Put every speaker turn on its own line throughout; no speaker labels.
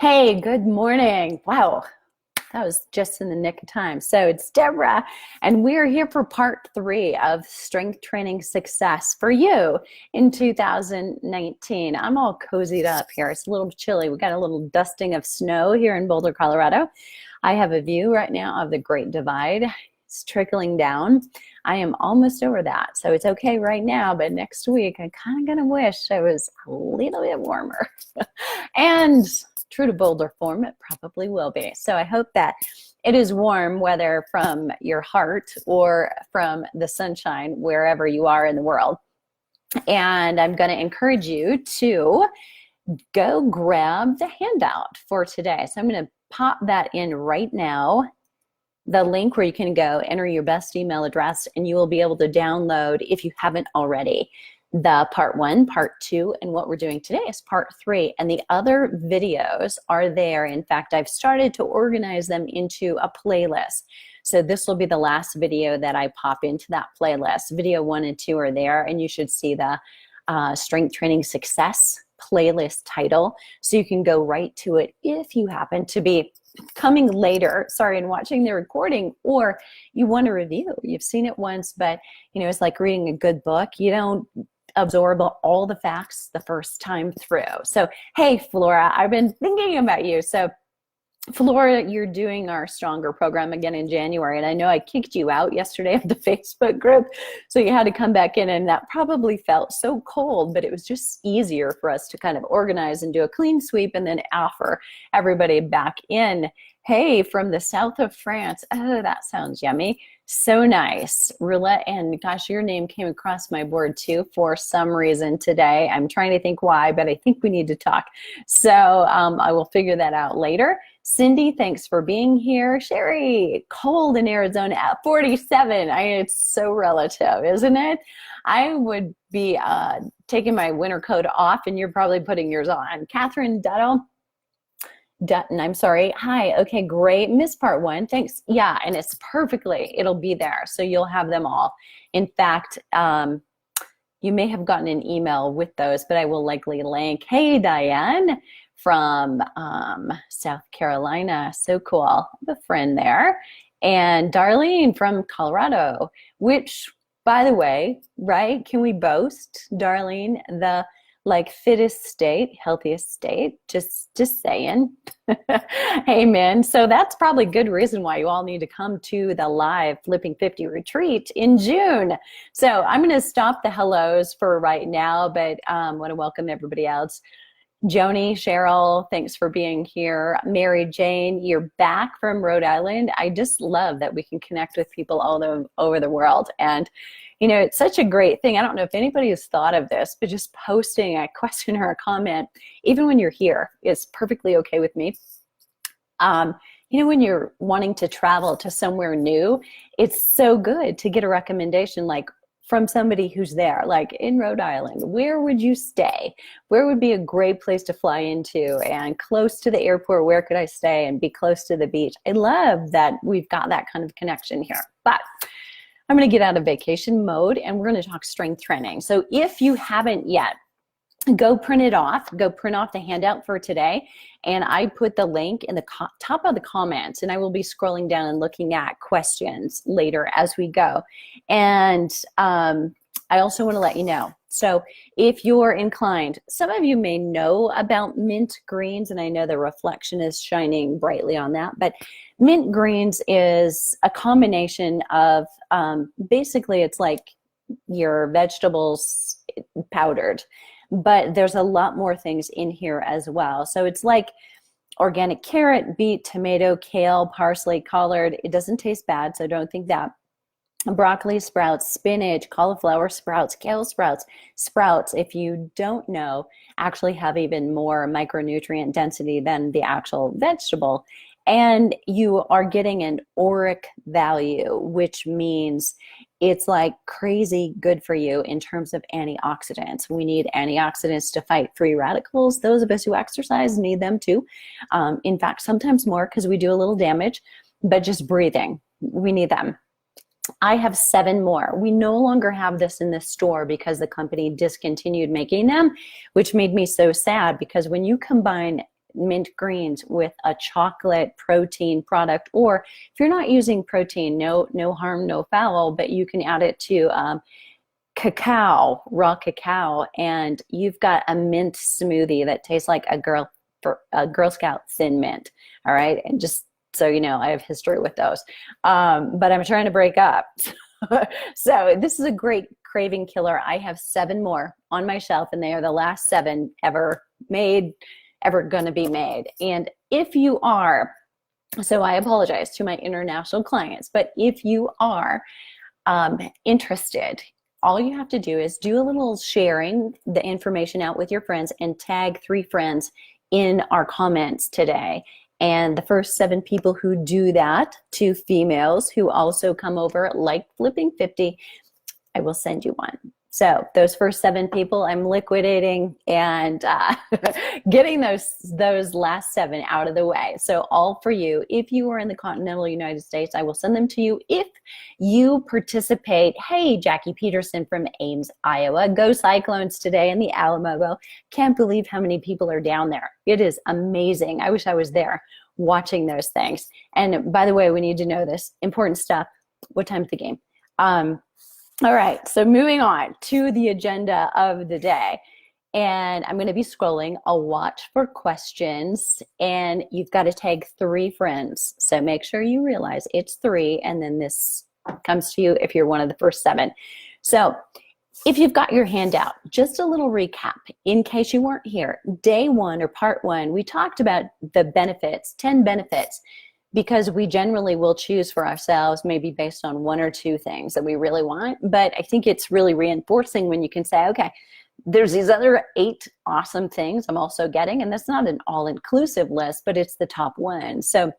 Hey, good morning. Wow, that was just in the nick of time. So it's Deborah, and we're here for part three of Strength Training Success for you in 2019. I'm all cozied up here. It's a little chilly. We got a little dusting of snow here in Boulder, Colorado. I have a view right now of the Great Divide. It's trickling down. I am almost over that, so it's okay right now, but next week I kind of gonna wish it was a little bit warmer. And true to Boulder form, it probably will be. So I hope that it is warm, whether from your heart or from the sunshine, wherever you are in the world. And I'm going to encourage you to go grab the handout for today. So I'm going to pop that in right now, the link where you can go enter your best email address, and you will be able to download, if you haven't already, the part one, part two, and what we're doing today is part three. And the other videos are there. In fact, I've started to organize them into a playlist. So this will be the last video that I pop into that playlist. Video one and two are there, and you should see the Strength Training Success playlist title. So you can go right to it if you happen to be coming later, and watching the recording, or you want a review. You've seen it once, but it's like reading a good book. You don't absorb all the facts the first time through. So, hey, Flora, I've been thinking about you. So, Flora, you're doing our Stronger program again in January, and I know I kicked you out yesterday of the Facebook group, so you had to come back in, and that probably felt so cold, but it was just easier for us to kind of organize and do a clean sweep and then offer everybody back in. Hey, from the south of France. Oh, that sounds yummy. So nice. Roulette, and gosh, your name came across my board too for some reason today. I'm trying to think why, but I think we need to talk. So I will figure that out later. Cindy, thanks for being here. Sherry, cold in Arizona at 47. It's so relative, isn't it? I would be taking my winter coat off, and you're probably putting yours on. Catherine Dutton, I'm sorry. Hi. Okay, great. Missed part one. Thanks. Yeah, and it's perfectly. It'll be there, so you'll have them all. In fact, you may have gotten an email with those, but I will likely link. Hey, Diane from South Carolina. So cool. I have a friend there. And Darlene from Colorado, which, by the way, right, can we boast, Darlene, the fittest state, healthiest state? Just saying. Amen. So that's probably good reason why you all need to come to the live Flipping 50 retreat in June. So I'm going to stop the hellos for right now, but want to welcome everybody else. Joni, Cheryl, thanks for being here. Mary Jane, you're back from Rhode Island. I just love that we can connect with people all over the world. And it's such a great thing. I don't know if anybody has thought of this, but just posting a question or a comment, even when you're here, is perfectly okay with me. When you're wanting to travel to somewhere new, it's so good to get a recommendation from somebody who's there, like in Rhode Island. Where would you stay? Where would be a great place to fly into? And close to the airport, where could I stay and be close to the beach? I love that we've got that kind of connection here. But I'm going to get out of vacation mode, and we're going to talk strength training. So if you haven't yet, go print it off. Go print off the handout for today. And I put the link in the top of the comments, and I will be scrolling down and looking at questions later as we go. And I also want to let you know, so if you're inclined, some of you may know about mint greens, and I know the reflection is shining brightly on that, but mint greens is a combination of, basically it's like your vegetables powdered, but there's a lot more things in here as well. So it's like organic carrot, beet, tomato, kale, parsley, collard. It doesn't taste bad, so don't think that. Broccoli sprouts, spinach, cauliflower sprouts, kale sprouts. Sprouts, if you don't know, actually have even more micronutrient density than the actual vegetable. And you are getting an ORAC value, which means it's like crazy good for you in terms of antioxidants. We need antioxidants to fight free radicals. Those of us who exercise need them too. In fact, sometimes more because we do a little damage, but just breathing, we need them. I have 7 more. We no longer have this in the store because the company discontinued making them, which made me so sad, because when you combine mint greens with a chocolate protein product, or if you're not using protein, no harm, no foul, but you can add it to cacao, raw cacao, and you've got a mint smoothie that tastes like a Girl Scout thin mint. All right, and just so you know, I have history with those, but I'm trying to break up. So this is a great craving killer. I have 7 more on my shelf, and they are the last 7 ever going to be made. And if you are, so I apologize to my international clients, but if you are interested, all you have to do is do a little sharing the information out with your friends and tag 3 friends in our comments today. And the first 7 people who do that, 2 females who also come over like Flipping 50, I will send you one. So those first 7 people I'm liquidating and getting those last 7 out of the way. So all for you. If you are in the continental United States, I will send them to you. If you participate, hey, Jackie Peterson from Ames, Iowa, go Cyclones today in the Alamo. Can't believe how many people are down there. It is amazing. I wish I was there watching those things. And by the way, we need to know this important stuff. What time's the game? All right, so moving on to the agenda of the day. And I'm going to be scrolling. I'll watch for questions, and you've got to tag 3 friends. So make sure you realize it's 3, and then this comes to you if you're one of the first 7. So if you've got your handout, just a little recap in case you weren't here. Day 1 or part 1, we talked about the benefits, 10 benefits, because we generally will choose for ourselves maybe based on 1 or 2 things that we really want. But I think it's really reinforcing when you can say, okay, there's these other 8 awesome things I'm also getting, and that's not an all-inclusive list, but it's the top 1. So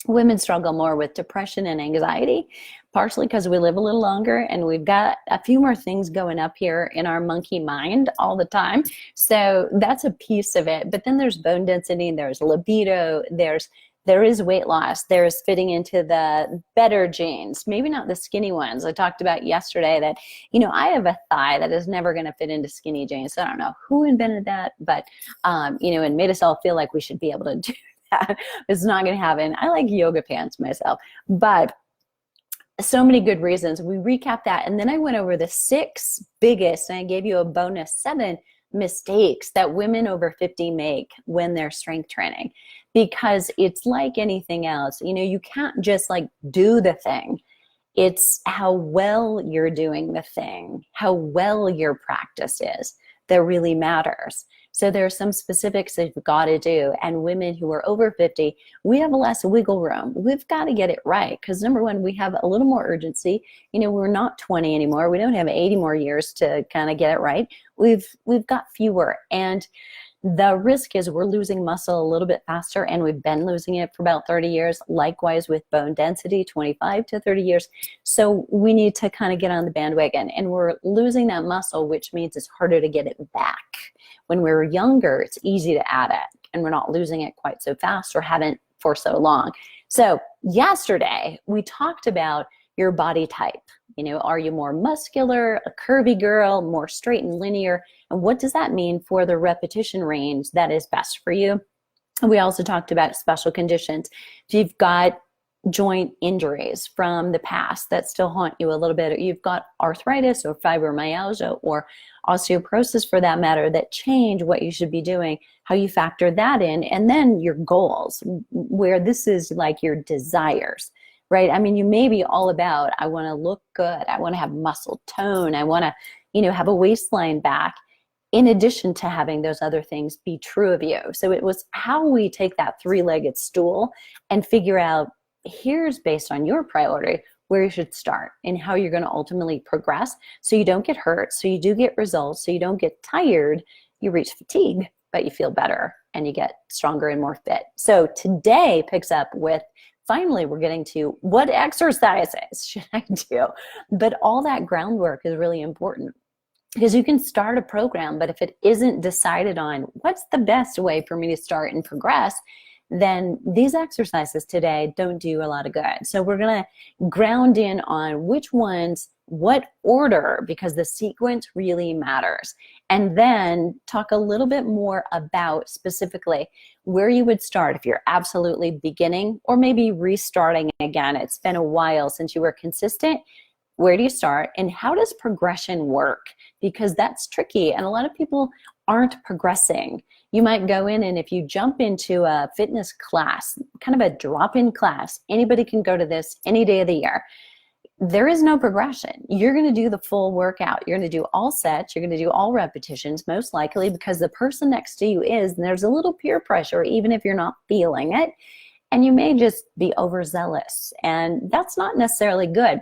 women struggle more with depression and anxiety, partially because we live a little longer and we've got a few more things going up here in our monkey mind all the time. So that's a piece of it. But then there's bone density, and there's libido, there is weight loss, there's fitting into the better jeans, maybe not the skinny ones. I talked about yesterday that, you know, I have a thigh that is never going to fit into skinny jeans. So I don't know who invented that, but, you know, and made us all feel like we should be able to do that. It's not going to happen. I like yoga pants myself, but so many good reasons. We recapped that. And then I went over the 6 biggest, and I gave you a bonus 7 mistakes that women over 50 make when they're strength training, because it's like anything else. You know, you can't just like do the thing. It's how well you're doing the thing, how well your practice is that really matters. So there are some specifics that you've got to do. And women who are over 50, we have less wiggle room. We've got to get it right. Because number one, we have a little more urgency. You know, we're not 20 anymore. We don't have 80 more years to kind of get it right. We've got fewer. And the risk is we're losing muscle a little bit faster, and we've been losing it for about 30 years. Likewise with bone density, 25 to 30 years. So we need to kind of get on the bandwagon, and we're losing that muscle, which means it's harder to get it back. When we're younger, it's easy to add it, and we're not losing it quite so fast, or haven't for so long. So yesterday we talked about your body type. You know, are you more muscular, a curvy girl, more straight and linear? And what does that mean for the repetition range that is best for you? And we also talked about special conditions. If you've got joint injuries from the past that still haunt you a little bit, or you've got arthritis or fibromyalgia or osteoporosis for that matter, that change what you should be doing, how you factor that in, and then your goals, where this is like your desires. Right? I mean, you may be all about, I want to look good. I want to have muscle tone. I want to, you know, have a waistline back, in addition to having those other things be true of you. So it was how we take that 3-legged stool and figure out, here's based on your priority, where you should start and how you're going to ultimately progress, so you don't get hurt, so you do get results, so you don't get tired, you reach fatigue, but you feel better and you get stronger and more fit. So today picks up with, finally, we're getting to what exercises should I do? But all that groundwork is really important, because you can start a program, but if it isn't decided on what's the best way for me to start and progress, then these exercises today don't do a lot of good. So we're going to ground in on which ones what order, because the sequence really matters. And then talk a little bit more about specifically where you would start if you're absolutely beginning or maybe restarting again. It's been a while since you were consistent. Where do you start, and how does progression work? Because that's tricky, and a lot of people aren't progressing. You might go in, and if you jump into a fitness class, kind of a drop-in class, anybody can go to this any day of the year. There is no progression. You're going to do the full workout. You're going to do all sets. You're going to do all repetitions, most likely because the person next to you is, and there's a little peer pressure, even if you're not feeling it, and you may just be overzealous, and that's not necessarily good.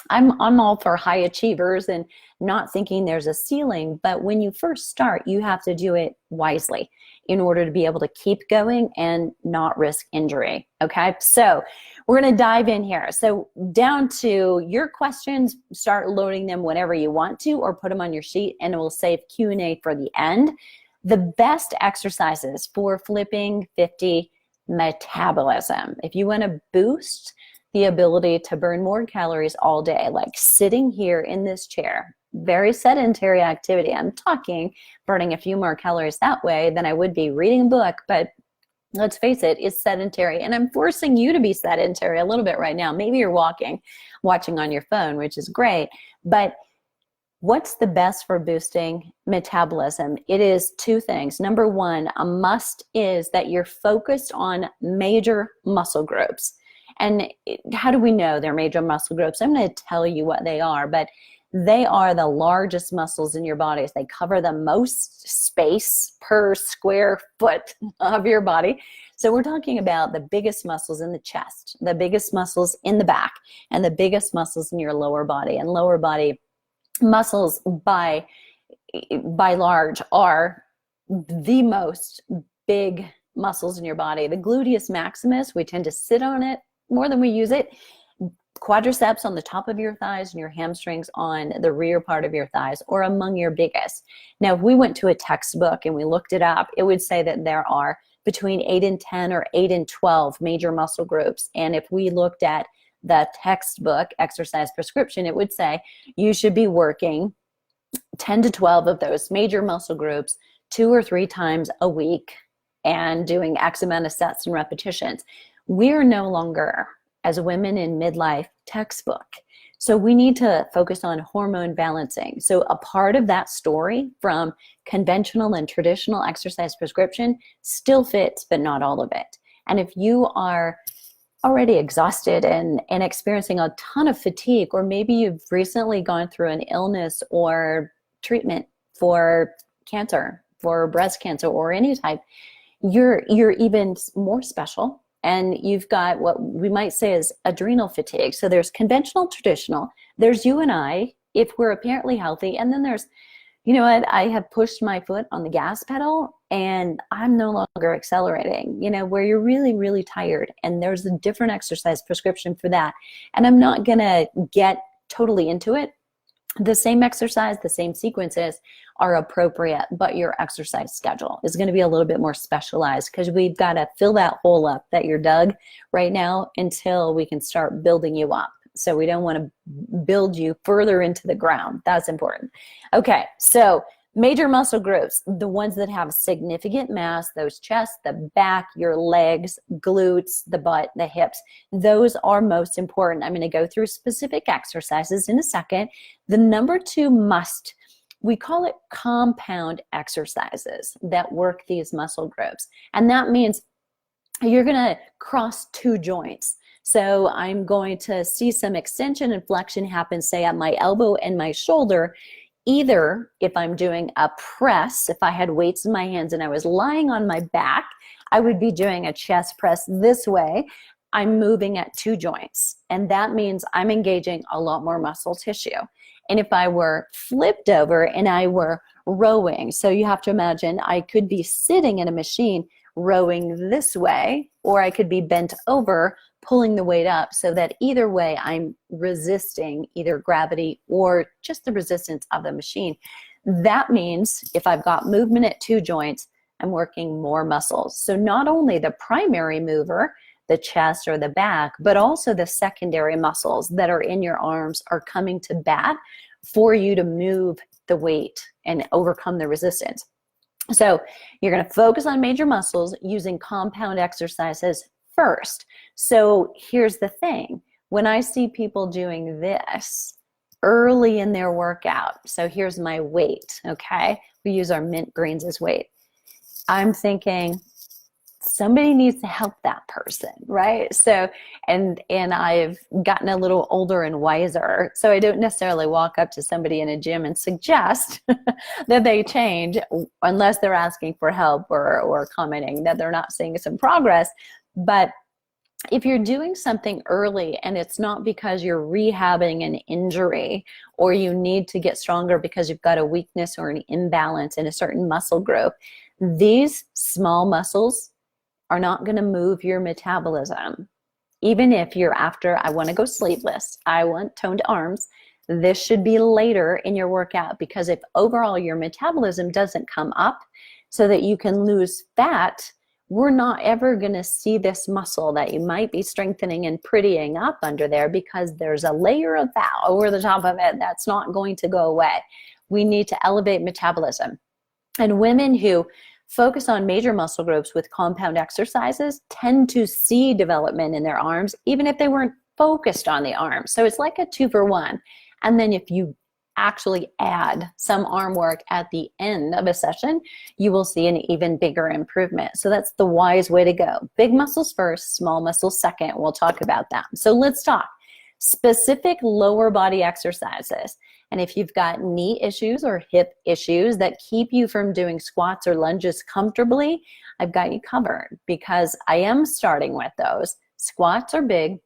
I'm all for high achievers and not thinking there's a ceiling, but when you first start, you have to do it wisely in order to be able to keep going and not risk injury. Okay, so we're going to dive in here. So down to your questions, start loading them whenever you want to, or put them on your sheet, and it will save Q&A for the end. The best exercises for flipping 50 metabolism. If you want to boost the ability to burn more calories all day, like sitting here in this chair, very sedentary activity. I'm talking burning a few more calories that way than I would be reading a book, but let's face it, it's sedentary, and I'm forcing you to be sedentary a little bit right now. Maybe you're watching on your phone, which is great, but what's the best for boosting metabolism? It is two things. Number one, a must is that you're focused on major muscle groups. And how do we know they're major muscle groups? I'm going to tell you what they are, but they are the largest muscles in your body. They cover the most space per square foot of your body. So we're talking about the biggest muscles in the chest, the biggest muscles in the back, and the biggest muscles in your lower body. And lower body muscles by large are the most big muscles in your body. The gluteus maximus, we tend to sit on it more than we use it. Quadriceps on the top of your thighs and your hamstrings on the rear part of your thighs or among your biggest. Now, if we went to a textbook and we looked it up, it would say that there are between 8 and 10 or 8 and 12 major muscle groups. And if we looked at the textbook exercise prescription, it would say you should be working 10 to 12 of those major muscle groups 2 or 3 times a week and doing X amount of sets and repetitions. We're no longer, as women in midlife, textbook. So we need to focus on hormone balancing. So a part of that story from conventional and traditional exercise prescription still fits, but not all of it. And if you are already exhausted and experiencing a ton of fatigue, or maybe you've recently gone through an illness or treatment for cancer, for breast cancer or any type, you're even more special. And you've got what we might say is adrenal fatigue. So there's conventional, traditional. There's you and I, if we're apparently healthy. And then there's, you know what, I have pushed my foot on the gas pedal and I'm no longer accelerating, you know, where you're really, really tired. And there's a different exercise prescription for that. And I'm not going to get totally into it. The same exercise, the same sequences are appropriate, but your exercise schedule is going to be a little bit more specialized because we've got to fill that hole up that you're dug right now until we can start building you up. So we don't want to build you further into the ground. That's important. Okay, so major muscle groups, the ones that have significant mass, those chest, the back, your legs, glutes, the butt, the hips, those are most important. I'm going to go through specific exercises in a second. The number 2 must, we call it compound exercises that work these muscle groups. And that means you're going to cross 2 joints. So I'm going to see some extension and flexion happen, say at my elbow and my shoulder. Either if I'm doing a press, if I had weights in my hands and I was lying on my back, I would be doing a chest press this way. I'm moving at 2 joints. And that means I'm engaging a lot more muscle tissue. And if I were flipped over and I were rowing, so you have to imagine I could be sitting in a machine rowing this way, or I could be bent over pulling the weight up, so that either way I'm resisting either gravity or just the resistance of the machine. That means if I've got movement at 2 joints, I'm working more muscles. So not only the primary mover, the chest or the back, but also the secondary muscles that are in your arms are coming to bat for you to move the weight and overcome the resistance. So you're going to focus on major muscles using compound exercises first. So here's the thing. When I see people doing this early in their workout, so here's my weight, okay? We use our mint greens as weight. I'm thinking somebody needs to help that person, right? So, and I've gotten a little older and wiser, so I don't necessarily walk up to somebody in a gym and suggest that they change unless they're asking for help or commenting that they're not seeing some progress. But if you're doing something early and it's not because you're rehabbing an injury or you need to get stronger because you've got a weakness or an imbalance in a certain muscle group, these small muscles are not going to move your metabolism. Even if you're after, I want to go sleeveless, I want toned arms, this should be later in your workout, because if overall your metabolism doesn't come up so that you can lose fat, we're not ever going to see this muscle that you might be strengthening and prettying up under there, because there's a layer of fat over the top of it that's not going to go away. We need to elevate metabolism. And women who focus on major muscle groups with compound exercises tend to see development in their arms, even if they weren't focused on the arms. So it's like a 2-for-1. And then if you actually add some arm work at the end of a session, you will see an even bigger improvement. So that's the wise way to go. Big muscles first, small muscles second. We'll talk about that. So let's talk specific lower body exercises. And if you've got knee issues or hip issues that keep you from doing squats or lunges comfortably, I've got you covered, because I am starting with those. Squats are big,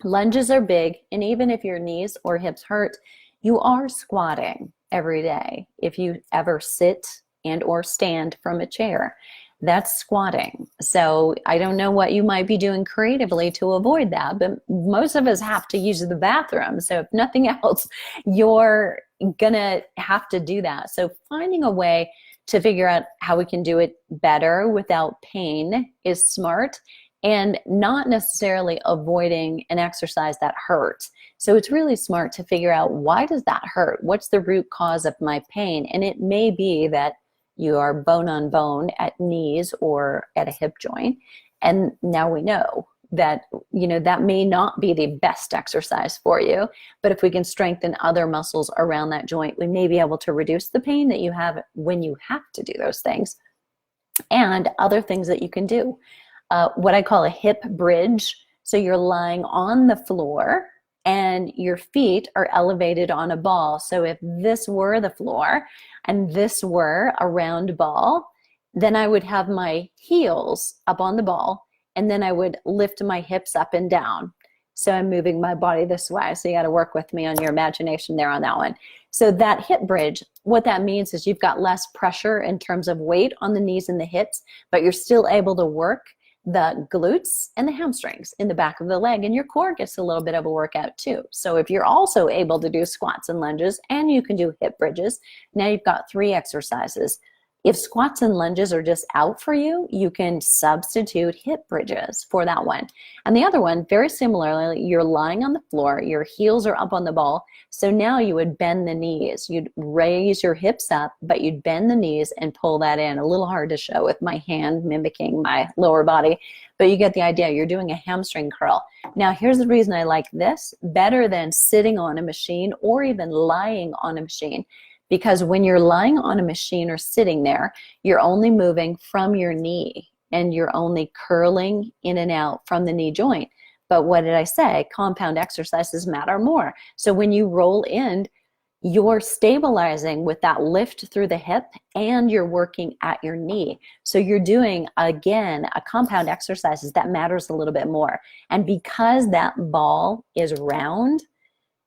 lunges are big, and even if your knees or hips hurt, you are squatting every day. If you ever sit and or stand from a chair, that's squatting. So I don't know what you might be doing creatively to avoid that, but most of us have to use the bathroom. So if nothing else, you're gonna have to do that. So finding a way to figure out how we can do it better without pain is smart, and not necessarily avoiding an exercise that hurts. So it's really smart to figure out, why does that hurt? What's the root cause of my pain? And it may be that you are bone on bone at knees or at a hip joint. And now we know that, that may not be the best exercise for you. But if we can strengthen other muscles around that joint, we may be able to reduce the pain that you have when you have to do those things. And other things that you can do. What I call a hip bridge. So you're lying on the floor and your feet are elevated on a ball. So if this were the floor and this were a round ball, then I would have my heels up on the ball, and then I would lift my hips up and down. So I'm moving my body this way. So you got to work with me on your imagination there on that one. So that hip bridge, what that means is you've got less pressure in terms of weight on the knees and the hips, but you're still able to work the glutes and the hamstrings in the back of the leg, and your core gets a little bit of a workout too. So if you're also able to do squats and lunges, and you can do hip bridges, now you've got 3 exercises. If squats and lunges are just out for you, you can substitute hip bridges for that one. And the other one, very similarly, you're lying on the floor, your heels are up on the ball. So now you would bend the knees. You'd raise your hips up, but you'd bend the knees and pull that in. A little hard to show with my hand mimicking my lower body, but you get the idea. You're doing a hamstring curl. Now, here's the reason I like this better than sitting on a machine or even lying on a machine. Because when you're lying on a machine or sitting there, you're only moving from your knee and you're only curling in and out from the knee joint. But what did I say? Compound exercises matter more. So when you roll in, you're stabilizing with that lift through the hip and you're working at your knee. So you're doing, again, a compound exercises that matters a little bit more. And because that ball is round,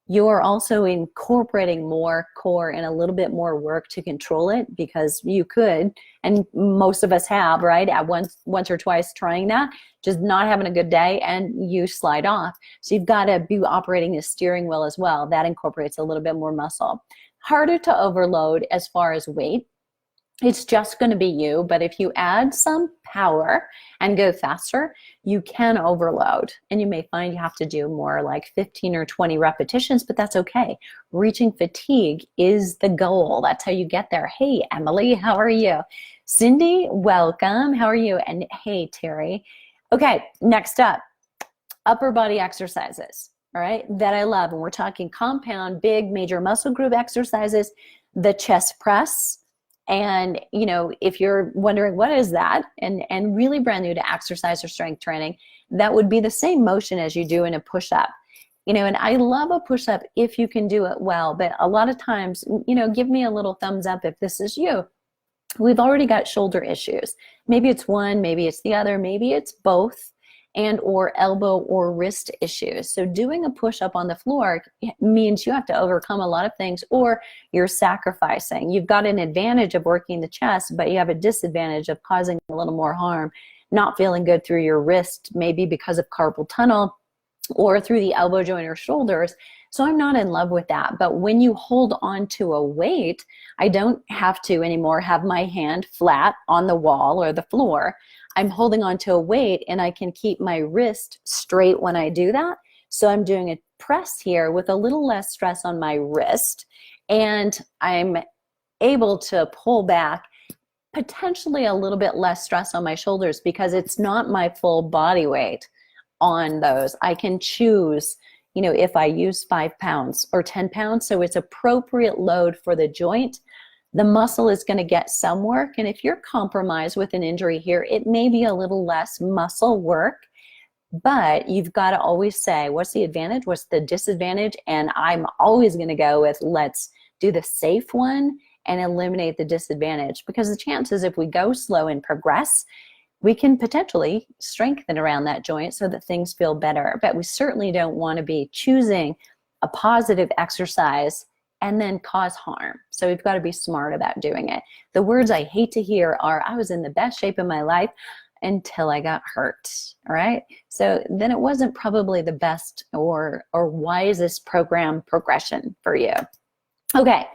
you are also incorporating more core and a little bit more work to control it, because you could, and most of us have, right, at once or twice trying that, just not having a good day, and you slide off. So you've got to be operating the steering wheel as well. That incorporates a little bit more muscle. Harder to overload as far as weight. It's just going to be you, but if you add some power and go faster, you can overload. And you may find you have to do more like 15 or 20 repetitions, but that's okay. Reaching fatigue is the goal. That's how you get there. Hey, Emily, how are you? Cindy, welcome. How are you? And hey, Terry. Okay, next up, upper body exercises, all right, that I love. And we're talking compound, big, major muscle group exercises, the chest press. And, you know, if you're wondering what is that, and really brand new to exercise or strength training, that would be the same motion as you do in a push-up. You know, and I love a push-up if you can do it well, but a lot of times, you know, give me a little thumbs up if this is you. We've already got shoulder issues. Maybe it's one, maybe it's the other, maybe it's both, and or elbow or wrist issues. So doing a push-up on the floor means you have to overcome a lot of things, or you're sacrificing. You've got an advantage of working the chest, but you have a disadvantage of causing a little more harm, not feeling good through your wrist, maybe because of carpal tunnel, or through the elbow joint or shoulders. So I'm not in love with that. But when you hold on to a weight, I don't have to anymore have my hand flat on the wall or the floor. I'm holding on to a weight and I can keep my wrist straight when I do that. So I'm doing a press here with a little less stress on my wrist, and I'm able to pull back, potentially a little bit less stress on my shoulders because it's not my full body weight on those. I can choose, you know, if I use 5 pounds or 10 pounds, so it's appropriate load for the joint. The muscle is going to get some work, and if you're compromised with an injury here, it may be a little less muscle work, but you've got to always say, what's the advantage, what's the disadvantage? And I'm always going to go with, let's do the safe one and eliminate the disadvantage, because the chances, if we go slow and progress, we can potentially strengthen around that joint so that things feel better. But we certainly don't want to be choosing a positive exercise and then cause harm. So we've got to be smart about doing it. The words I hate to hear are, I was in the best shape of my life until I got hurt. All right. So then it wasn't probably the best or wisest program progression for you. Okay.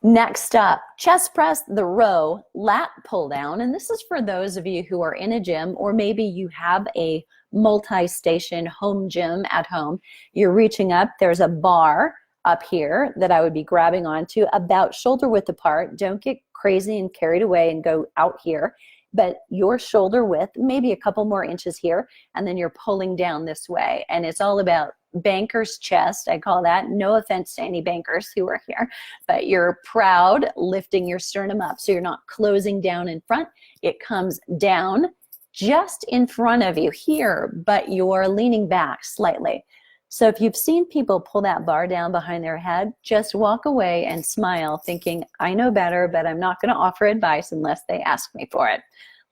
Next up, chest press, the row, lat pull down. And this is for those of you who are in a gym, or maybe you have a multi-station home gym at home. You're reaching up, there's a bar up here that I would be grabbing onto about shoulder width apart. Don't get crazy and carried away and go out here, but your shoulder width, maybe a couple more inches here, and then you're pulling down this way. And it's all about banker's chest, I call that. No offense to any bankers who are here, but you're proud, lifting your sternum up. So you're not closing down in front. It comes down just in front of you here, but you're leaning back slightly. So if you've seen people pull that bar down behind their head, just walk away and smile, thinking, I know better, but I'm not going to offer advice unless they ask me for it.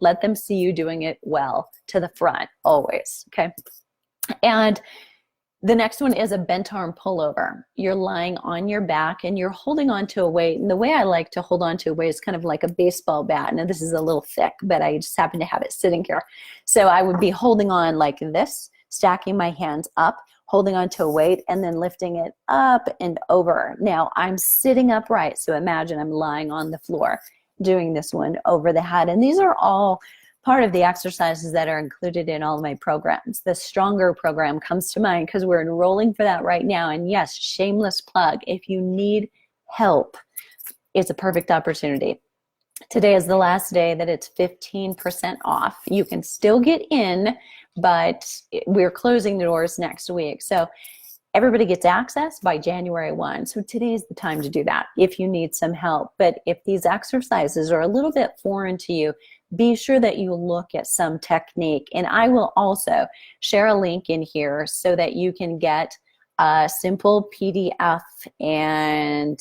Let them see you doing it well to the front, always, okay? And the next one is a bent arm pullover. You're lying on your back and you're holding on to a weight. And the way I like to hold on to a weight is kind of like a baseball bat. Now this is a little thick, but I just happen to have it sitting here. So I would be holding on like this, stacking my hands up, holding on to a weight, and then lifting it up and over. Now I'm sitting upright, so imagine I'm lying on the floor doing this one over the head. And these are all part of the exercises that are included in all of my programs. The Stronger program comes to mind because we're enrolling for that right now. And yes, shameless plug, if you need help, it's a perfect opportunity. Today is the last day that it's 15% off. You can still get in, but we're closing the doors next week. So everybody gets access by January 1. So today's the time to do that if you need some help. But if these exercises are a little bit foreign to you, be sure that you look at some technique. And I will also share a link in here so that you can get a simple PDF and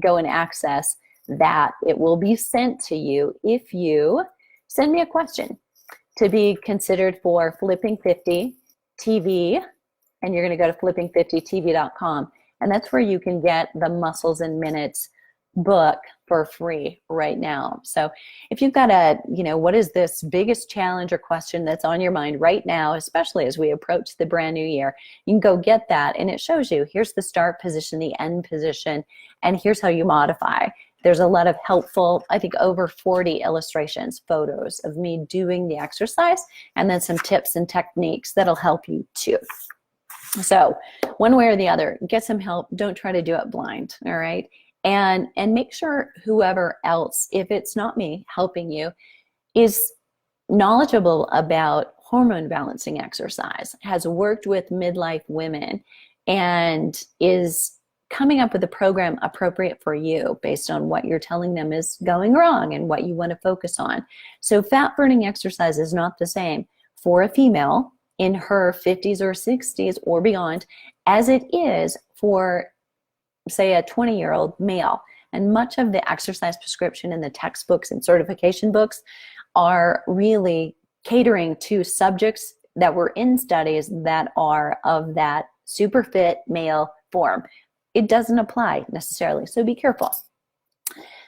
go and access that. It will be sent to you if you send me a question to be considered for Flipping 50 TV, and you're going to go to flipping50tv.com, and that's where you can get the Muscles in Minutes book for free right now. So if you've got a, what is this biggest challenge or question that's on your mind right now, especially as we approach the brand new year, you can go get that, and it shows you, here's the start position, the end position, and here's how you modify. There's a lot of helpful, I think over 40 illustrations, photos of me doing the exercise, and then some tips and techniques that'll help you too. So one way or the other, get some help. Don't try to do it blind, all right? And make sure whoever else, if it's not me helping you, is knowledgeable about hormone balancing exercise, has worked with midlife women, and is coming up with a program appropriate for you based on what you're telling them is going wrong and what you want to focus on. So fat burning exercise is not the same for a female in her 50s or 60s or beyond as it is for, say, a 20-year-old male. And much of the exercise prescription in the textbooks and certification books are really catering to subjects that were in studies that are of that super fit male form. It doesn't apply necessarily, so be careful.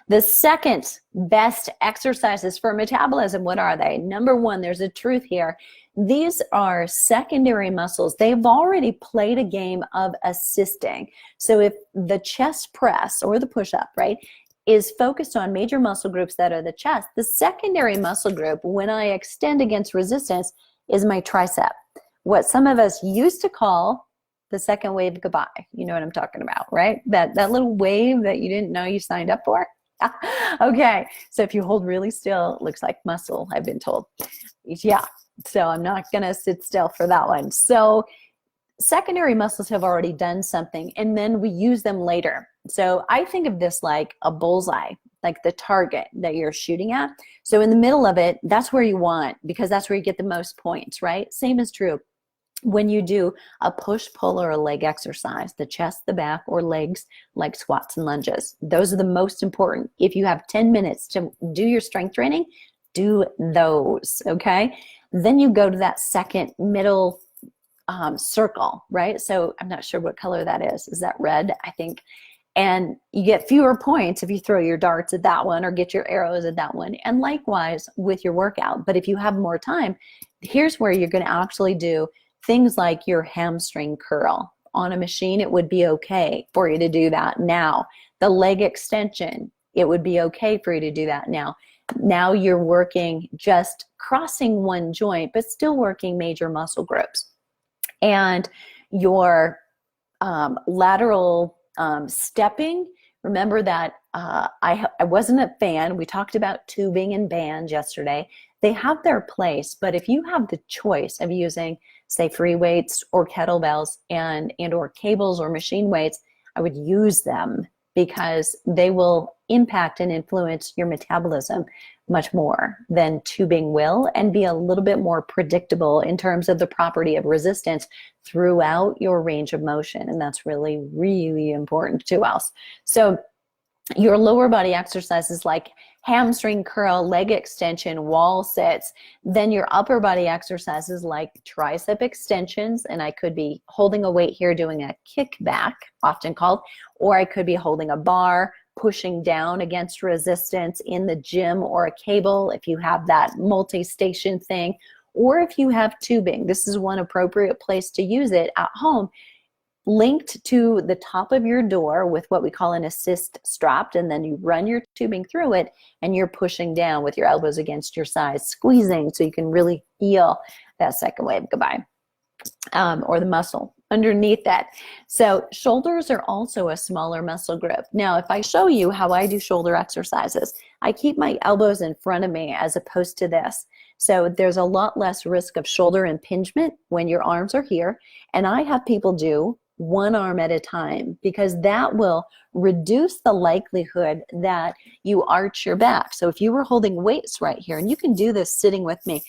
The second best exercises for metabolism, what are they? Number one, there's a truth here. These are secondary muscles. They've already played a game of assisting. So if the chest press or the push-up, right, is focused on major muscle groups that are the chest, the secondary muscle group, when I extend against resistance, is my tricep. What some of us used to call the second wave goodbye. You know what I'm talking about, right? That little wave that you didn't know you signed up for. Okay, so if you hold really still, it looks like muscle, I've been told. Yeah, so I'm not gonna sit still for that one. So secondary muscles have already done something, and then we use them later. So I think of this like a bullseye, like the target that you're shooting at. So in the middle of it, that's where you want, because that's where you get the most points, right? Same is true when you do a push, pull, or a leg exercise, the chest, the back, or legs, like squats and lunges. Those are the most important. If you have 10 minutes to do your strength training, do those, okay? Then you go to that second middle circle, right? So I'm not sure what color that is. Is that red? I think. And you get fewer points if you throw your darts at that one or get your arrows at that one. And likewise with your workout. But if you have more time, here's where you're going to actually do things like your hamstring curl. On a machine, it would be okay for you to do that now. The leg extension, it would be okay for you to do that now. Now you're working just crossing one joint, but still working major muscle groups. And your lateral stepping, remember that I wasn't a fan. We talked about tubing and bands yesterday. They have their place, but if you have the choice of using, say, free weights or kettlebells and or cables or machine weights, I would use them because they will impact and influence your metabolism much more than tubing will, and be a little bit more predictable in terms of the property of resistance throughout your range of motion. And that's really, really important to us. So your lower body exercises like hamstring curl, leg extension, wall sits, then your upper body exercises like tricep extensions, and I could be holding a weight here doing a kickback, often called, or I could be holding a bar, pushing down against resistance in the gym, or a cable if you have that multi-station thing, or if you have tubing. This is one appropriate place to use it at home, linked to the top of your door with what we call an assist strap, and then you run your tubing through it and you're pushing down with your elbows against your sides, squeezing so you can really feel that second wave goodbye, or the muscle underneath that. So shoulders are also a smaller muscle group. Now, if I show you how I do shoulder exercises, I keep my elbows in front of me as opposed to this. So there's a lot less risk of shoulder impingement when your arms are here. And I have people do one arm at a time, because that will reduce the likelihood that you arch your back. So if you were holding weights right here, and you can do this sitting with me,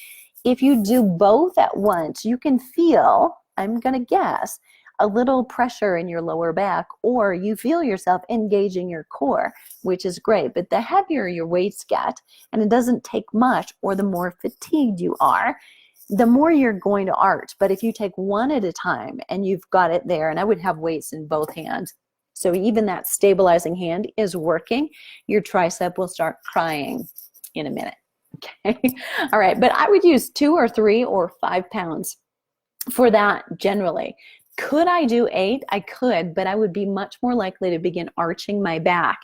if you do both at once, you can feel, I'm going to guess, a little pressure in your lower back, or you feel yourself engaging your core, which is great. But the heavier your weights get, and it doesn't take much, or the more fatigued you are, the more you're going to arch. But if you take one at a time and you've got it there, and I would have weights in both hands, so even that stabilizing hand is working, your tricep will start crying in a minute. Okay. All right. But I would use 2 or 3 or 5 pounds for that generally. Could I do 8? I could, but I would be much more likely to begin arching my back.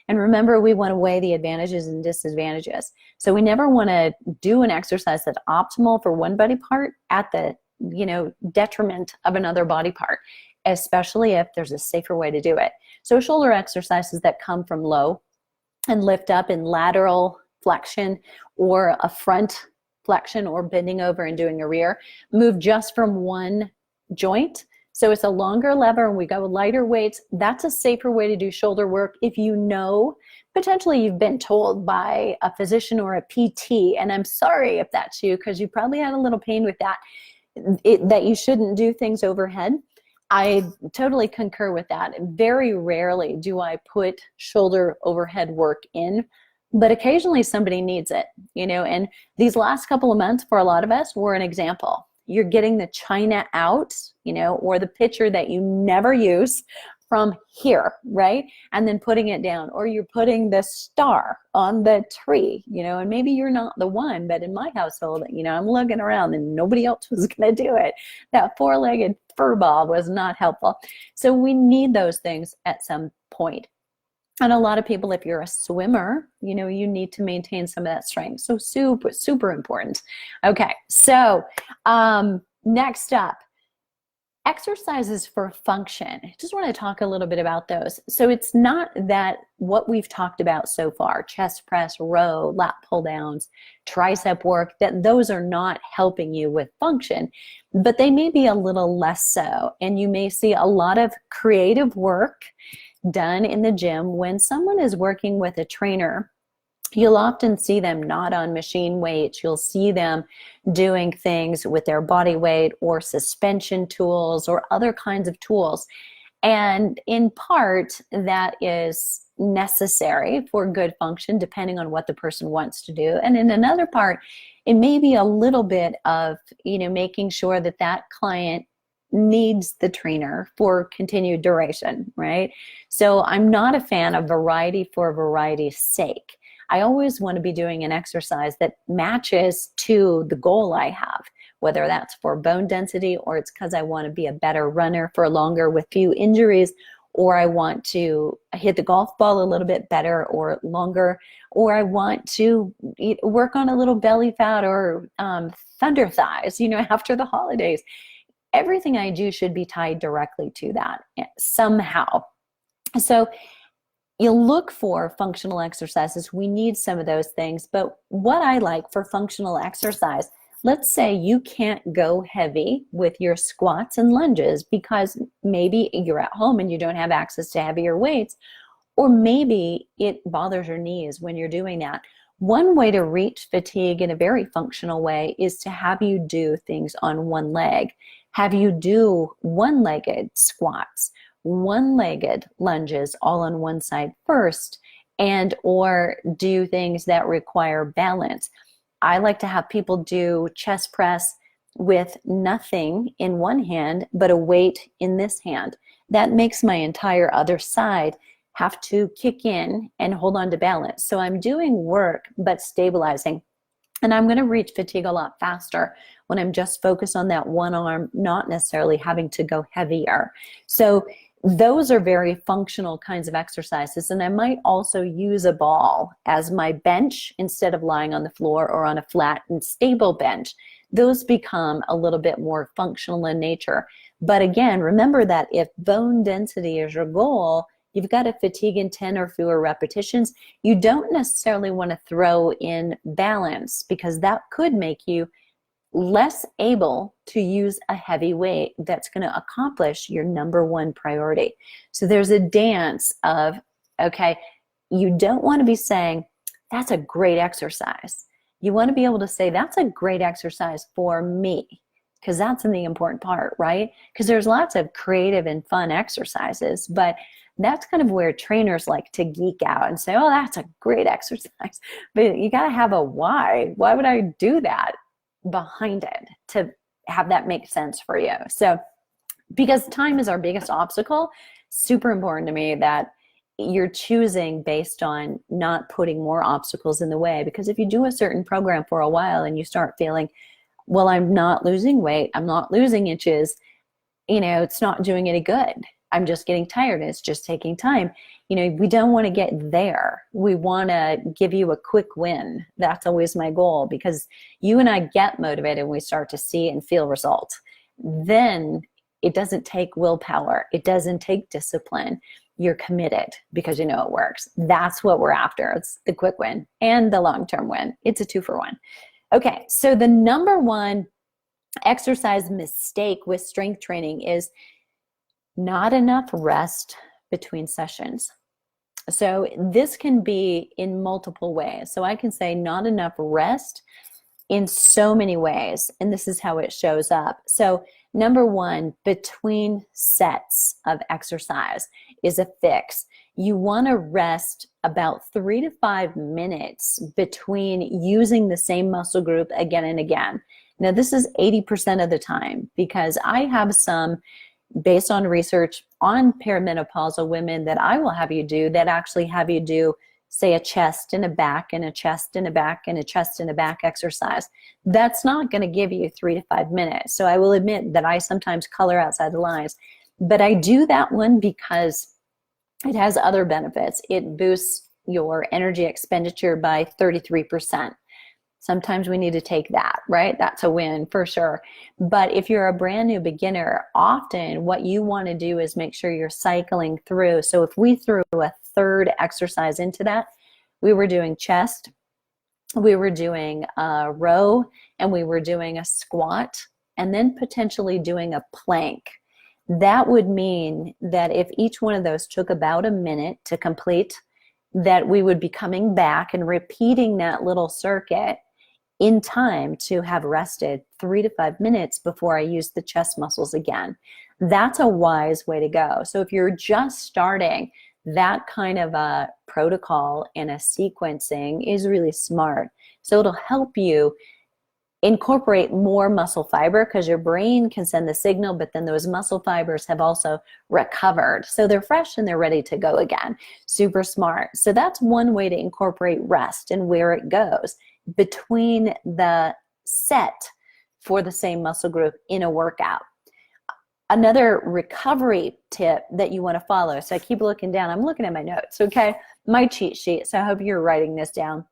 And remember, we want to weigh the advantages and disadvantages. So we never want to do an exercise that's optimal for one body part at the, detriment of another body part, especially if there's a safer way to do it. So shoulder exercises that come from low and lift up in lateral flexion or a front flexion, or bending over and doing a rear, move just from one joint. So it's a longer lever and we go lighter weights. That's a safer way to do shoulder work if you know, potentially you've been told by a physician or a PT, and I'm sorry if that's you because you probably had a little pain with that, that you shouldn't do things overhead. I totally concur with that. Very rarely do I put shoulder overhead work in, but occasionally somebody needs it, and these last couple of months for a lot of us were an example. You're getting the china out, or the pitcher that you never use from here, right? And then putting it down, or you're putting the star on the tree, and maybe you're not the one, but in my household, I'm looking around and nobody else was going to do it. That four-legged fur ball was not helpful. So we need those things at some point. And a lot of people, if you're a swimmer, you need to maintain some of that strength. So super, super important. Okay, so next up, exercises for function. I just want to talk a little bit about those. So it's not that what we've talked about so far, chest press, row, lat pull downs, tricep work, that those are not helping you with function, but they may be a little less so. And you may see a lot of creative work done in the gym when someone is working with a trainer. You'll often see them not on machine weights. You'll see them doing things with their body weight or suspension tools or other kinds of tools. And in part, that is necessary for good function, depending on what the person wants to do. And in another part, it may be a little bit of, making sure that that client needs the trainer for continued duration, right? So I'm not a fan of variety for variety's sake. I always want to be doing an exercise that matches to the goal I have, whether that's for bone density or it's because I want to be a better runner for longer with few injuries, or I want to hit the golf ball a little bit better or longer, or I want to work on a little belly fat or thunder thighs, after the holidays. Everything I do should be tied directly to that somehow. So you'll look for functional exercises. We need some of those things. But what I like for functional exercise, let's say you can't go heavy with your squats and lunges because maybe you're at home and you don't have access to heavier weights, or maybe it bothers your knees when you're doing that. One way to reach fatigue in a very functional way is to have you do things on one leg. Have you do one-legged squats, one-legged lunges all on one side first, and or do things that require balance. I like to have people do chest press with nothing in one hand, but a weight in this hand. That makes my entire other side have to kick in and hold on to balance. So I'm doing work, but stabilizing. And I'm going to reach fatigue a lot faster when I'm just focused on that one arm, not necessarily having to go heavier. So those are very functional kinds of exercises. And I might also use a ball as my bench instead of lying on the floor or on a flat and stable bench. Those become a little bit more functional in nature. But again, remember that if bone density is your goal, you've got to fatigue in 10 or fewer repetitions. You don't necessarily want to throw in balance because that could make you less able to use a heavy weight that's going to accomplish your number one priority. So there's a dance of, okay, you don't want to be saying, that's a great exercise. You want to be able to say, that's a great exercise for me, because that's the important part, right? Because there's lots of creative and fun exercises, but that's kind of where trainers like to geek out and say, oh, that's a great exercise. But you got to have a why. Why would I do that behind it to have that make sense for you? So because time is our biggest obstacle, super important to me that you're choosing based on not putting more obstacles in the way. Because if you do a certain program for a while and you start feeling, well, I'm not losing weight, I'm not losing inches, it's not doing any good. I'm just getting tired. It's just taking time. We don't want to get there. We want to give you a quick win. That's always my goal, because you and I get motivated when we start to see and feel results. Then it doesn't take willpower. It doesn't take discipline. You're committed because you know it works. That's what we're after. It's the quick win and the long-term win. It's a 2-for-1. Okay, so the number one exercise mistake with strength training is not enough rest between sessions. So this can be in multiple ways. So I can say not enough rest in so many ways, and this is how it shows up. So number one, between sets of exercise is a fix. You want to rest about 3 to 5 minutes between using the same muscle group again and again. Now, this is 80% of the time, because I have some, based on research on perimenopausal women, that I will have you do that actually have you do, say, a chest and a back and a chest and a back and a chest and a back exercise. That's not going to give you 3 to 5 minutes. So I will admit that I sometimes color outside the lines, but I do that one because it has other benefits. It boosts your energy expenditure by 33%. Sometimes we need to take that, right? That's a win for sure. But if you're a brand new beginner, often what you want to do is make sure you're cycling through. So if we threw a third exercise into that, we were doing chest, we were doing a row, and we were doing a squat, and then potentially doing a plank. That would mean that if each one of those took about a minute to complete, that we would be coming back and repeating that little circuit in time to have rested 3 to 5 minutes before I use the chest muscles again. That's a wise way to go. So if you're just starting, that kind of a protocol and a sequencing is really smart. So it'll help you incorporate more muscle fiber, because your brain can send the signal, but then those muscle fibers have also recovered. So they're fresh and they're ready to go again. Super smart. So that's one way to incorporate rest and where it goes between the set for the same muscle group in a workout. Another recovery tip that you want to follow. So I keep looking down. I'm looking at my notes, okay? My cheat sheet. So I hope you're writing this down.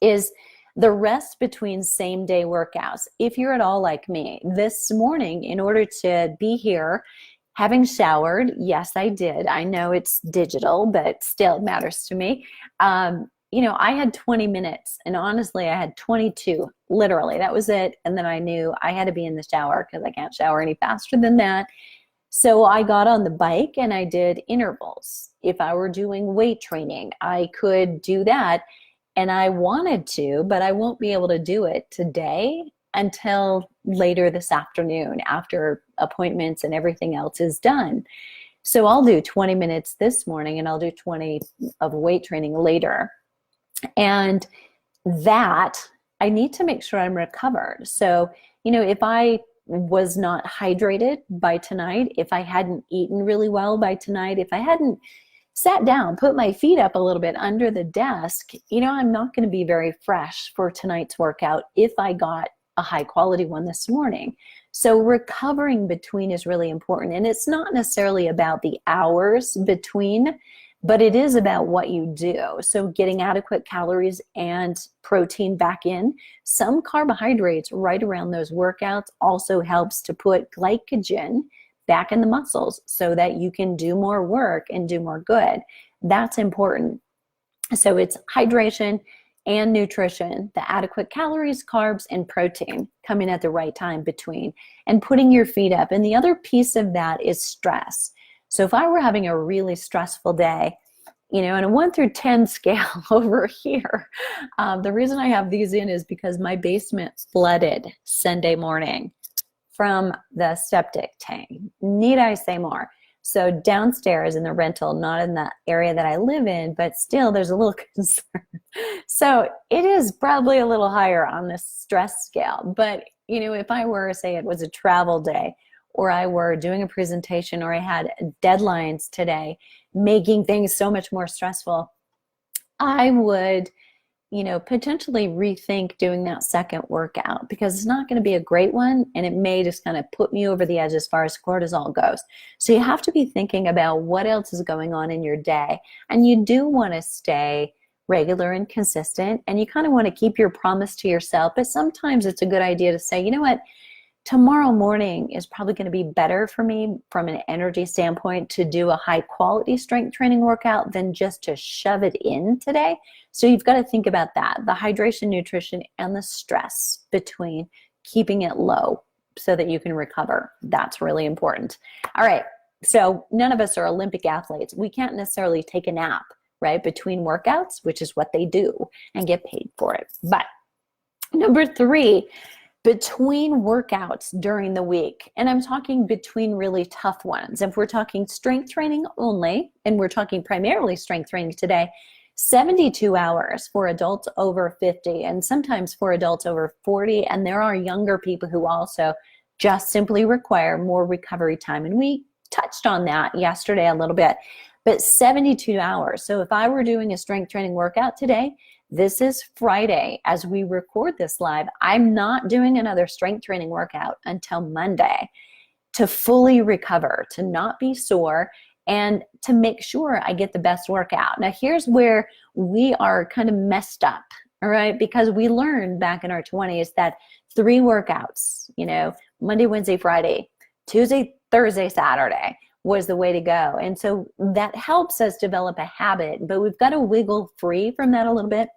Is the rest between same day workouts. If you're at all like me, this morning, in order to be here, having showered, yes, I did. I know it's digital, but still it matters to me. I had 20 minutes, and honestly, I had 22, literally. That was it. And then I knew I had to be in the shower because I can't shower any faster than that. So I got on the bike and I did intervals. If I were doing weight training, I could do that. And I wanted to, but I won't be able to do it today until later this afternoon after appointments and everything else is done. So I'll do 20 minutes this morning and I'll do 20 of weight training later. And that, I need to make sure I'm recovered. So, if I was not hydrated by tonight, if I hadn't eaten really well by tonight, if I hadn't sat down, put my feet up a little bit under the desk, I'm not going to be very fresh for tonight's workout if I got a high quality one this morning. So recovering between is really important. And it's not necessarily about the hours between, but it is about what you do. So getting adequate calories and protein back in. Some carbohydrates right around those workouts also helps to put glycogen back in the muscles so that you can do more work and do more good. That's important. So it's hydration and nutrition, the adequate calories, carbs, and protein coming at the right time between, and putting your feet up. And the other piece of that is stress. So if I were having a really stressful day, and a 1 through 10 scale over here, the reason I have these in is because my basement flooded Sunday morning from the septic tank. Need I say more? So downstairs in the rental, not in the area that I live in, but still there's a little concern. So it is probably a little higher on the stress scale. But, if I were, say it was a travel day, or I were doing a presentation, or I had deadlines today, making things so much more stressful, I would potentially rethink doing that second workout, because it's not going to be a great one and it may just kind of put me over the edge as far as cortisol goes. So you have to be thinking about what else is going on in your day. And you do want to stay regular and consistent, and you kind of want to keep your promise to yourself. But sometimes it's a good idea to say, you know what? Tomorrow morning is probably going to be better for me from an energy standpoint to do a high quality strength training workout than just to shove it in today. So you've got to think about that, the hydration, nutrition, and the stress between keeping it low so that you can recover. That's really important. All right. So none of us are Olympic athletes. We can't necessarily take a nap, right, between workouts, which is what they do, and get paid for it. But number 3, between workouts during the week, and I'm talking between really tough ones. If we're talking strength training only, and we're talking primarily strength training today, 72 hours for adults over 50, and sometimes for adults over 40. And there are younger people who also just simply require more recovery time. And we touched on that yesterday a little bit, but 72 hours. So if I were doing a strength training workout today, this is Friday as we record this live, I'm not doing another strength training workout until Monday to fully recover, to not be sore, and to make sure I get the best workout. Now, here's where we are kind of messed up, all right? Because we learned back in our 20s that 3 workouts, Monday, Wednesday, Friday, Tuesday, Thursday, Saturday was the way to go. And so that helps us develop a habit, but we've got to wiggle free from that a little bit,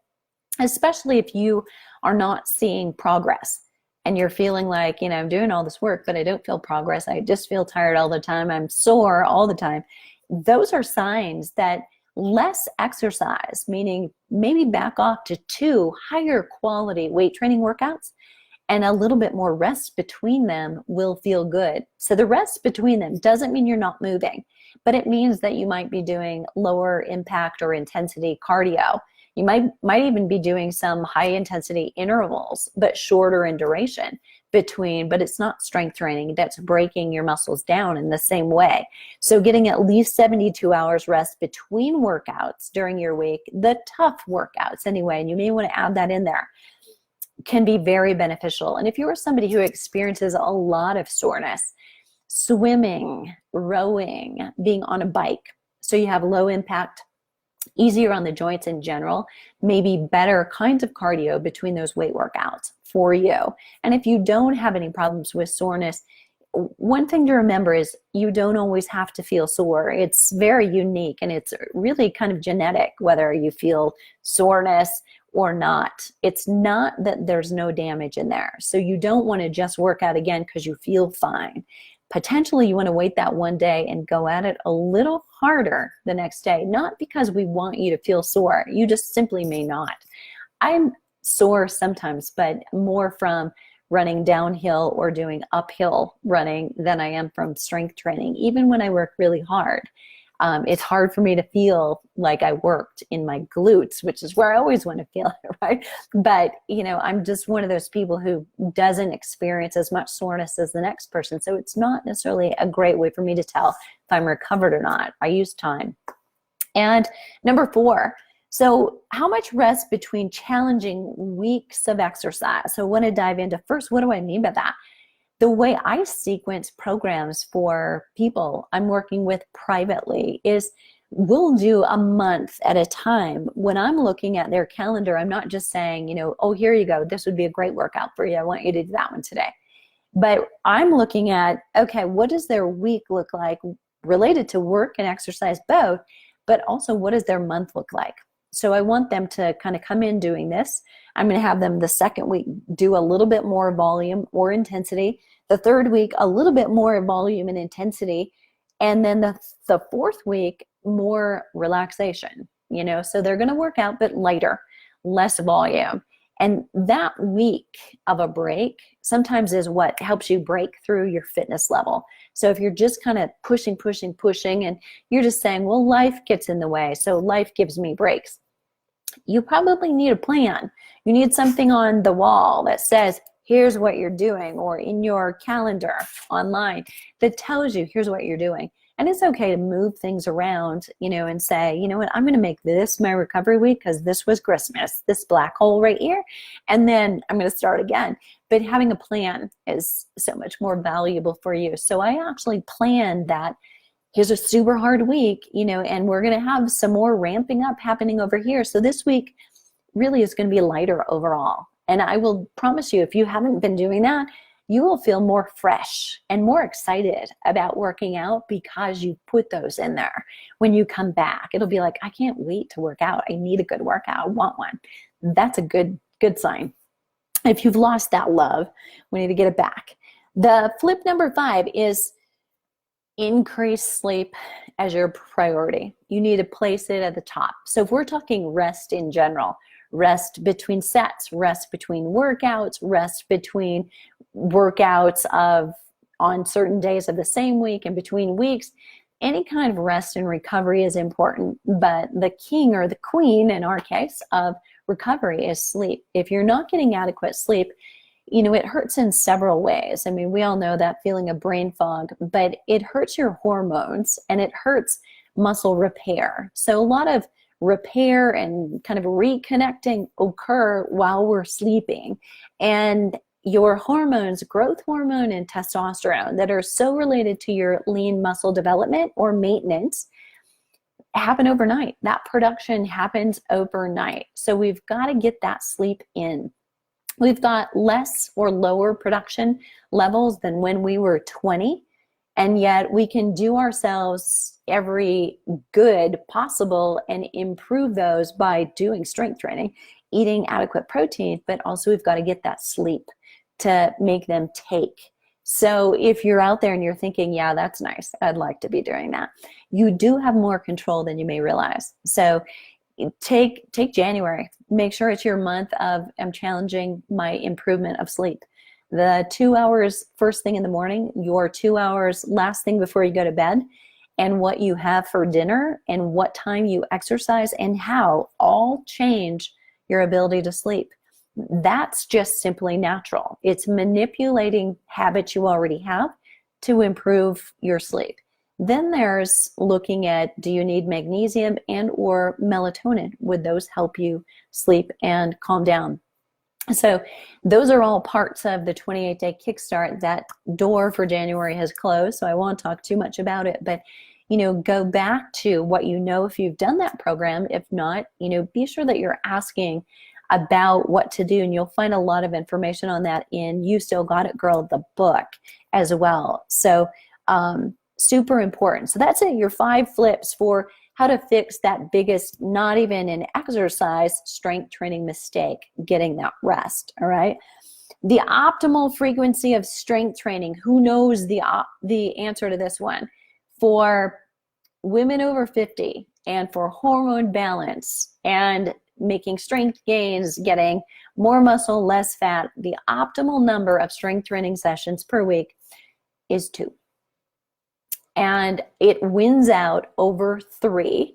especially if you are not seeing progress and you're feeling like, I'm doing all this work, but I don't feel progress. I just feel tired all the time. I'm sore all the time. Those are signs that less exercise, meaning maybe back off to 2 higher quality weight training workouts and a little bit more rest between them, will feel good. So the rest between them doesn't mean you're not moving, but it means that you might be doing lower impact or intensity cardio. You might even be doing some high intensity intervals, but shorter in duration between, but it's not strength training that's breaking your muscles down in the same way. So getting at least 72 hours rest between workouts during your week, the tough workouts anyway, and you may want to add that in there, can be very beneficial. And if you are somebody who experiences a lot of soreness, swimming, rowing, being on a bike, so you have low impact, easier on the joints in general, maybe better kinds of cardio between those weight workouts for you. And if you don't have any problems with soreness, one thing to remember is you don't always have to feel sore. It's very unique, and it's really kind of genetic whether you feel soreness or not. It's not that there's no damage in there. So you don't want to just work out again because you feel fine. Potentially you want to wait that one day and go at it a little harder the next day, not because we want you to feel sore. You just simply may not. I'm sore sometimes, but more from running downhill or doing uphill running than I am from strength training. Even when I work really hard, it's hard for me to feel like I worked in my glutes, which is where I always want to feel it, right? But, I'm just one of those people who doesn't experience as much soreness as the next person. So it's not necessarily a great way for me to tell if I'm recovered or not. I use time. And number 4, so how much rest between challenging weeks of exercise? So I want to dive into first, what do I mean by that? The way I sequence programs for people I'm working with privately is we'll do a month at a time. When I'm looking at their calendar, I'm not just saying, oh, here you go. This would be a great workout for you. I want you to do that one today. But I'm looking at, okay, what does their week look like related to work and exercise both, but also what does their month look like? So I want them to kind of come in doing this. I'm going to have them the second week do a little bit more volume or intensity. The third week, a little bit more volume and intensity. And then the fourth week, more relaxation, so they're going to work out, but lighter, less volume. And that week of a break sometimes is what helps you break through your fitness level. So if you're just kind of pushing, and you're just saying, well, life gets in the way, so life gives me breaks, you probably need a plan. You need something on the wall that says, here's what you're doing, or in your calendar online that tells you, here's what you're doing. And it's okay to move things around, and say, you know what, I'm going to make this my recovery week because this was Christmas, this black hole right here. And then I'm going to start again. But having a plan is so much more valuable for you. So I actually planned that here's a super hard week, and we're going to have some more ramping up happening over here. So this week really is going to be lighter overall. And I will promise you, if you haven't been doing that, you will feel more fresh and more excited about working out because you put those in there. When you come back, it'll be like, I can't wait to work out. I need a good workout. I want one. That's a good sign. If you've lost that love, we need to get it back. The flip number 5 is increase sleep as your priority. You need to place it at the top. So if we're talking rest in general, rest between sets, rest between workouts, rest between workouts on certain days of the same week and between weeks, any kind of rest and recovery is important. But the king or the queen, in our case, of recovery is sleep. If you're not getting adequate sleep, it hurts in several ways. I mean, we all know that feeling of brain fog, but it hurts your hormones and it hurts muscle repair. So a lot of repair and kind of reconnecting occur while we're sleeping. And your hormones, growth hormone and testosterone, that are so related to your lean muscle development or maintenance, happen overnight. That production happens overnight. So we've got to get that sleep in. We've got less or lower production levels than when we were 20, and yet we can do ourselves every good possible and improve those by doing strength training, eating adequate protein, but also we've got to get that sleep to make them take. So if you're out there and you're thinking, yeah, that's nice, I'd like to be doing that, you do have more control than you may realize. So take January. Make sure it's your month of I'm challenging my improvement of sleep. The 2 hours first thing in the morning, your 2 hours last thing before you go to bed, and what you have for dinner and what time you exercise and how all change your ability to sleep. That's just simply natural. It's manipulating habits you already have to improve your sleep. Then there's looking at, do you need magnesium and or melatonin? Would those help you sleep and calm down? So those are all parts of the 28-day kickstart. That door for January has closed, so I won't talk too much about it, but go back to what if you've done that program. If not, be sure that you're asking about what to do, and you'll find a lot of information on that in You Still Got It Girl, the book, as well. So super important. So that's it, your 5 flips for how to fix that biggest, not even an exercise, strength training mistake, getting that rest, all right? The optimal frequency of strength training, who knows the answer to this one? For women over 50 and for hormone balance and making strength gains, getting more muscle, less fat, the optimal number of strength training sessions per week is 2. And it wins out over 3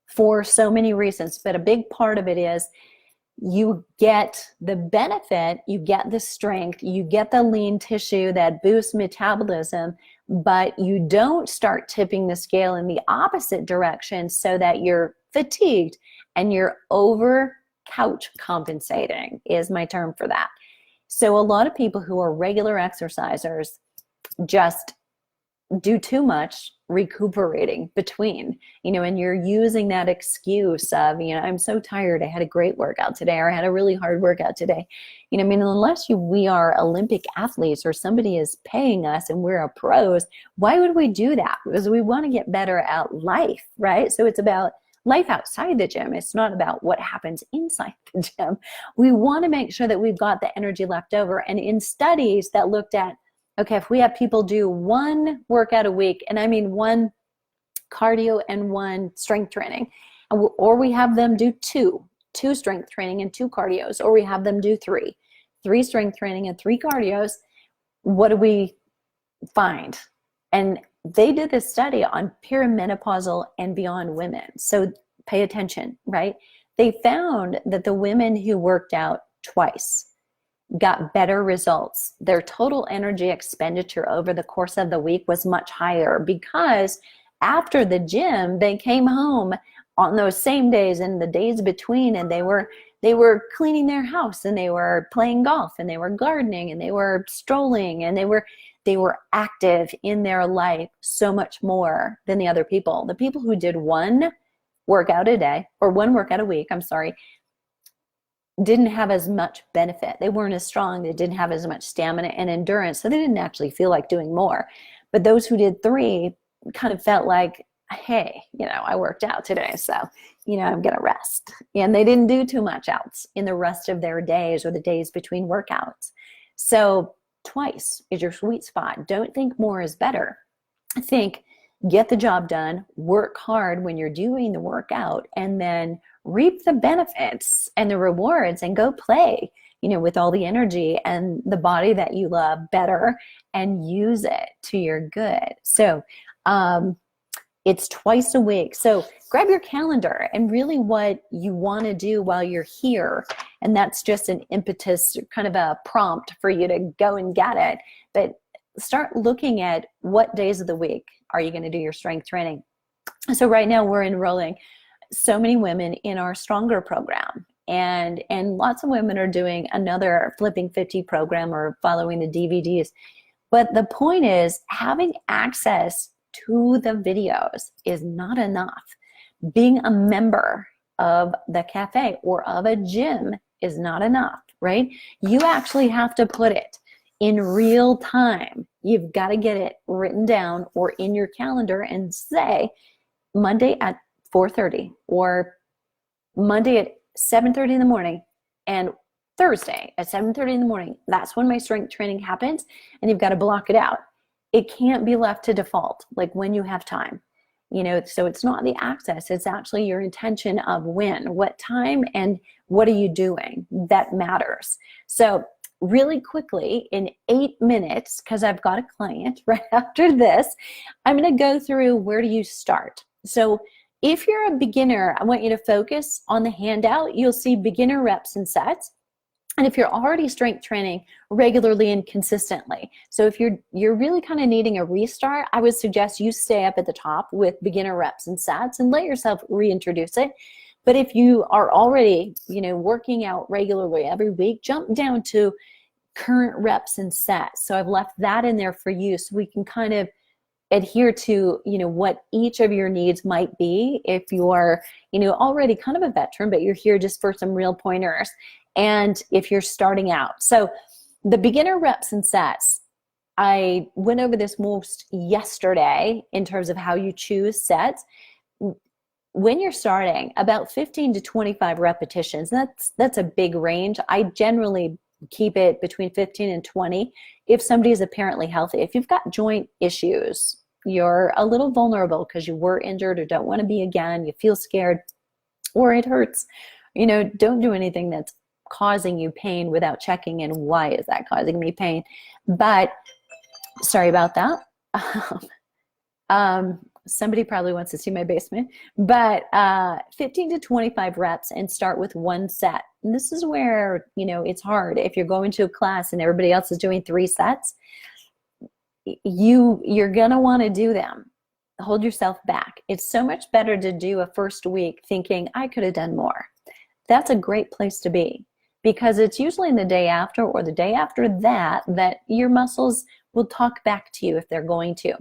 for so many reasons. But a big part of it is you get the benefit, you get the strength, you get the lean tissue that boosts metabolism, but you don't start tipping the scale in the opposite direction so that you're fatigued and you're over couch compensating, is my term for that. So a lot of people who are regular exercisers just do too much recuperating between, and you're using that excuse of, I'm so tired, I had a great workout today, or I had a really hard workout today. Unless we are Olympic athletes or somebody is paying us and we're a pros, why would we do that? Because we want to get better at life, right? So it's about life outside the gym. It's not about what happens inside the gym. We want to make sure that we've got the energy left over. And in studies that looked at, okay, if we have people do 1 workout a week, and I mean 1 cardio and 1 strength training, or we have them do 2 strength training and 2 cardios, or we have them do 3 strength training and 3 cardios, what do we find? And they did this study on perimenopausal and beyond women. So pay attention, right? They found that the women who worked out twice got better results. Their total energy expenditure over the course of the week was much higher because after the gym, they came home on those same days and the days between, and they were cleaning their house, and they were playing golf, and they were gardening, and they were strolling, and they were active in their life so much more than the other people. The people who did one workout a day, or one workout a week, I'm sorry, didn't have as much benefit. They weren't as strong. They didn't have as much stamina and endurance, so they didn't actually feel like doing more. But those who did 3 kind of felt like, hey, I worked out today, so, I'm going to rest. And they didn't do too much else in the rest of their days or the days between workouts. So twice is your sweet spot. Don't think more is better. Think, get the job done, work hard when you're doing the workout, and then reap the benefits and the rewards and go play, with all the energy and the body that you love better, and use it to your good. So it's twice a week. So grab your calendar and really what you want to do while you're here. And that's just an impetus, kind of a prompt for you to go and get it. But start looking at what days of the week are you going to do your strength training. So right now we're enrolling so many women in our Stronger program. And lots of women are doing another Flipping 50 program or following the DVDs. But the point is, having access to the videos is not enough. Being a member of the cafe or of a gym is not enough, right? You actually have to put it in real time. You've got to get it written down or in your calendar and say Monday at 4:30 or Monday at 7:30 in the morning and Thursday at 7:30 in the morning. That's when my strength training happens, and you've got to block it out. It can't be left to default, like when you have time. So it's not the access, it's actually your intention of when, what time, and what are you doing that matters. So really quickly, in 8 minutes, because I've got a client right after this, I'm going to go through where do you start. So if you're a beginner, I want you to focus on the handout. You'll see beginner reps and sets. And if you're already strength training regularly and consistently, so if you're really kind of needing a restart, I would suggest you stay up at the top with beginner reps and sets and let yourself reintroduce it. But if you are already, working out regularly every week, jump down to current reps and sets. So I've left that in there for you so we can kind of adhere to, what each of your needs might be if you are, already kind of a veteran, but you're here just for some real pointers. And if you're starting out. So the beginner reps and sets, I went over this most yesterday in terms of how you choose sets. When you're starting, about 15 to 25 repetitions, that's a big range. I generally keep it between 15 and 20 if somebody is apparently healthy. If you've got joint issues, you're a little vulnerable because you were injured or don't want to be again, you feel scared, or it hurts, don't do anything that's causing you pain without checking in why is that causing me pain. But sorry about that. Somebody probably wants to see my basement, but 15 to 25 reps and start with one set. And this is where, it's hard. If you're going to a class and everybody else is doing 3 sets, you're going to want to do them. Hold yourself back. It's so much better to do a first week thinking I could have done more. That's a great place to be, because it's usually in the day after or the day after that your muscles will talk back to you if they're going to.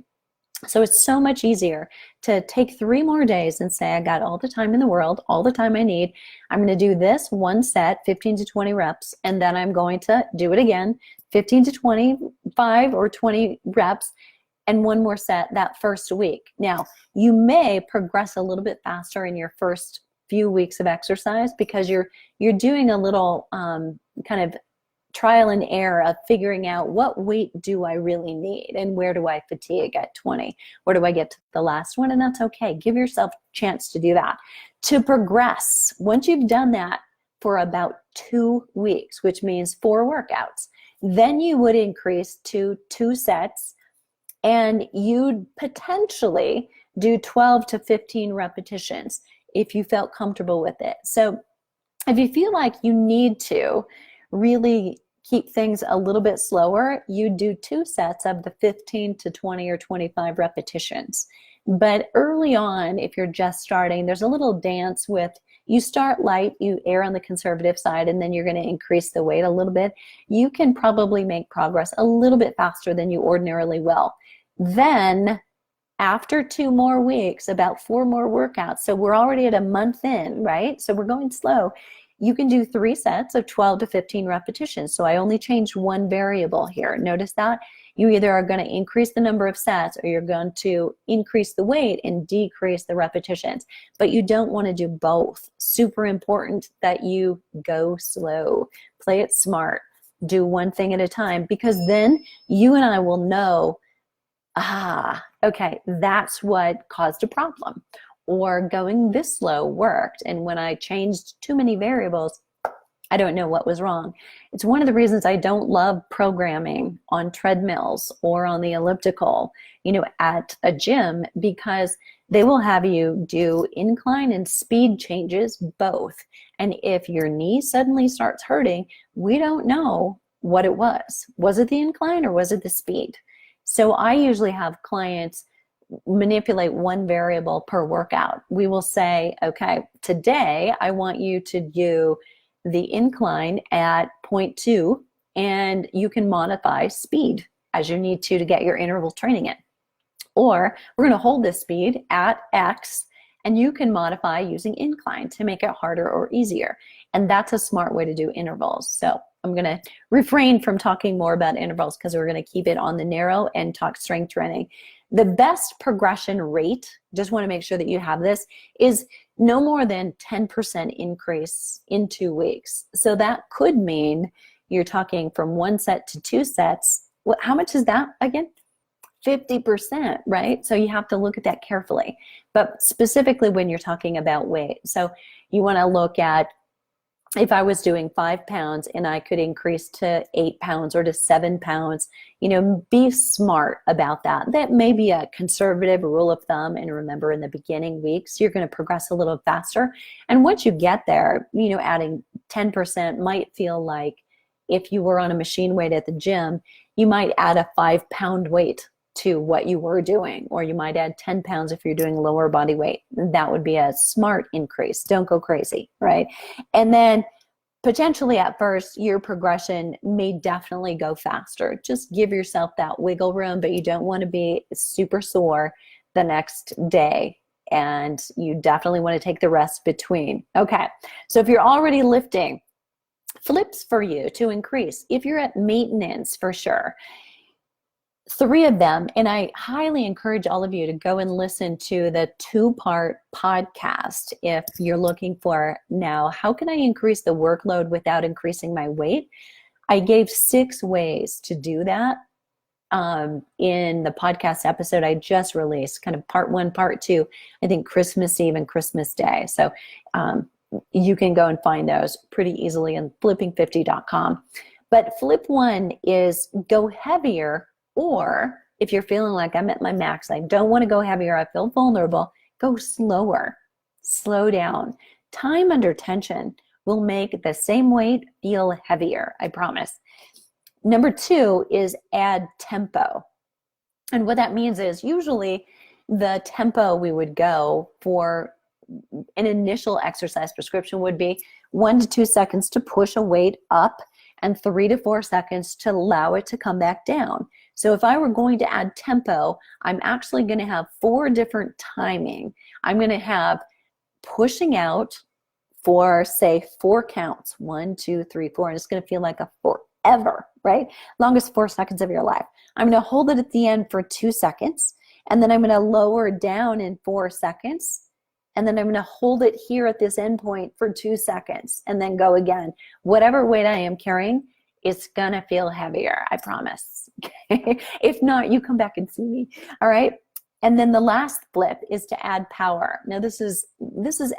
So it's so much easier to take 3 more days and say, I got all the time in the world, all the time I need. I'm going to do this one set, 15 to 20 reps, and then I'm going to do it again, 15 to 25 or 20 reps, and one more set that first week. Now, you may progress a little bit faster in your first few weeks of exercise because you're doing a little kind of trial and error of figuring out what weight do I really need and where do I fatigue at 20? Where do I get to the last one? And that's okay. Give yourself a chance to do that. To progress, once you've done that for about 2 weeks, which means 4 workouts, then you would increase to 2 sets and you'd potentially do 12 to 15 repetitions if you felt comfortable with it. So if you feel like you need to really keep things a little bit slower, you do 2 sets of the 15 to 20 or 25 repetitions. But early on, if you're just starting, there's a little dance with, you start light, you err on the conservative side, and then you're going to increase the weight a little bit. You can probably make progress a little bit faster than you ordinarily will. Then after 2 more weeks, about 4 more workouts, so we're already at a month in, right? So we're going slow. You can do 3 sets of 12 to 15 repetitions. So I only changed one variable here. Notice that? You either are going to increase the number of sets or you're going to increase the weight and decrease the repetitions. But you don't want to do both. Super important that you go slow. Play it smart. Do one thing at a time, because then you and I will know, okay, that's what caused a problem. Or going this slow worked, and when I changed too many variables, I don't know what was wrong. It's one of the reasons I don't love programming on treadmills or on the elliptical, at a gym, because they will have you do incline and speed changes both. And if your knee suddenly starts hurting, we don't know what it was. Was it the incline or was it the speed? So I usually have clients manipulate one variable per workout. We will say, okay, today I want you to do the incline at 0.2, and you can modify speed as you need to get your interval training in. Or we're going to hold this speed at X, and you can modify using incline to make it harder or easier. And that's a smart way to do intervals. So I'm going to refrain from talking more about intervals because we're going to keep it on the narrow and talk strength training. The best progression rate, just want to make sure that you have this, is no more than 10% increase in 2 weeks. So that could mean you're talking from 1 set to 2 sets. How much is that again? 50%, right? So you have to look at that carefully. But specifically when you're talking about weight. So you want to look at, if I was doing 5 pounds and I could increase to 8 pounds or to 7 pounds, be smart about that. That may be a conservative rule of thumb. And remember, in the beginning weeks, you're going to progress a little faster. And once you get there, adding 10% might feel like, if you were on a machine weight at the gym, you might add a 5-pound weight to what you were doing, or you might add 10 pounds if you're doing lower body weight. That would be a smart increase. Don't go crazy, right? And then potentially at first, your progression may definitely go faster. Just give yourself that wiggle room, but you don't want to be super sore the next day. And you definitely want to take the rest between. Okay, so if you're already lifting, flips for you to increase. If you're at maintenance, for sure. 3 of them, and I highly encourage all of you to go and listen to the 2-part podcast if you're looking for, now, how can I increase the workload without increasing my weight? I gave 6 ways to do that in the podcast episode I just released, kind of part 1, part 2, I think Christmas Eve and Christmas Day. So you can go and find those pretty easily on flipping50.com. But flip 1 is go heavier. Or if you're feeling like I'm at my max, I don't want to go heavier, I feel vulnerable, go slower, slow down. Time under tension will make the same weight feel heavier, I promise. Number 2 is add tempo. And what that means is usually the tempo we would go for an initial exercise prescription would be 1 to 2 seconds to push a weight up and 3 to 4 seconds to allow it to come back down. So if I were going to add tempo, I'm actually going to have 4 different timing. I'm going to have pushing out for, say, 4 counts. 1, 2, 3, 4. And it's going to feel like a forever, right? Longest 4 seconds of your life. I'm going to hold it at the end for 2 seconds. And then I'm going to lower down in 4 seconds. And then I'm going to hold it here at this end point for 2 seconds and then go again. Whatever weight I am carrying, it's going to feel heavier, I promise. Okay? If not, you come back and see me. All right? And then the last flip is to add power. Now this is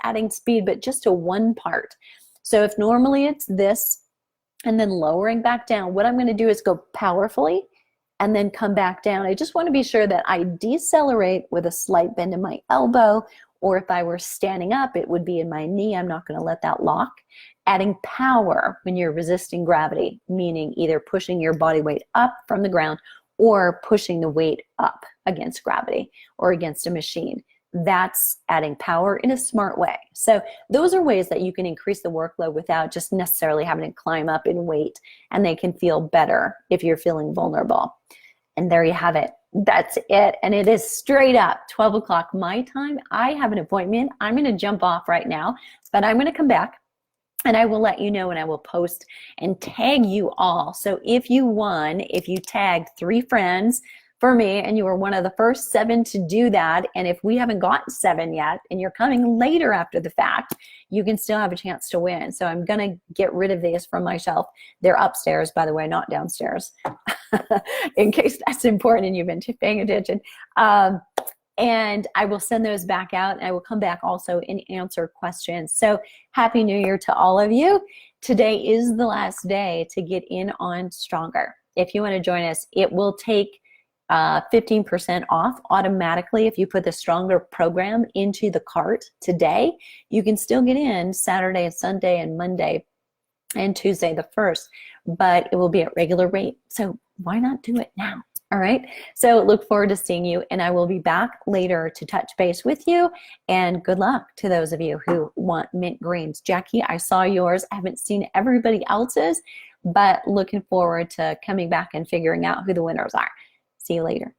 adding speed, but just to one part. So if normally it's this and then lowering back down, what I'm going to do is go powerfully and then come back down. I just want to be sure that I decelerate with a slight bend in my elbow, or if I were standing up, it would be in my knee. I'm not going to let that lock. Adding power when you're resisting gravity, meaning either pushing your body weight up from the ground or pushing the weight up against gravity or against a machine. That's adding power in a smart way. So those are ways that you can increase the workload without just necessarily having to climb up in weight, and they can feel better if you're feeling vulnerable. And there you have it. That's it. And it is straight up 12 o'clock my time. I have an appointment. I'm going to jump off right now, but I'm going to come back and I will let you know, and I will post and tag you all. So if you won, if you tagged 3 friends for me and you were one of the first 7 to do that, and if we haven't gotten 7 yet and you're coming later after the fact, you can still have a chance to win. So I'm going to get rid of these from my shelf. They're upstairs, by the way, not downstairs, in case that's important and you've been paying attention. And I will send those back out, and I will come back also and answer questions. So Happy New Year to all of you. Today is the last day to get in on Stronger. If you want to join us, it will take 15% off automatically if you put the Stronger program into the cart today. You can still get in Saturday and Sunday and Monday and Tuesday the 1st, but it will be at regular rate. So why not do it now? All right. So look forward to seeing you, and I will be back later to touch base with you. And good luck to those of you who want mint greens. Jackie, I saw yours. I haven't seen everybody else's, but looking forward to coming back and figuring out who the winners are. See you later.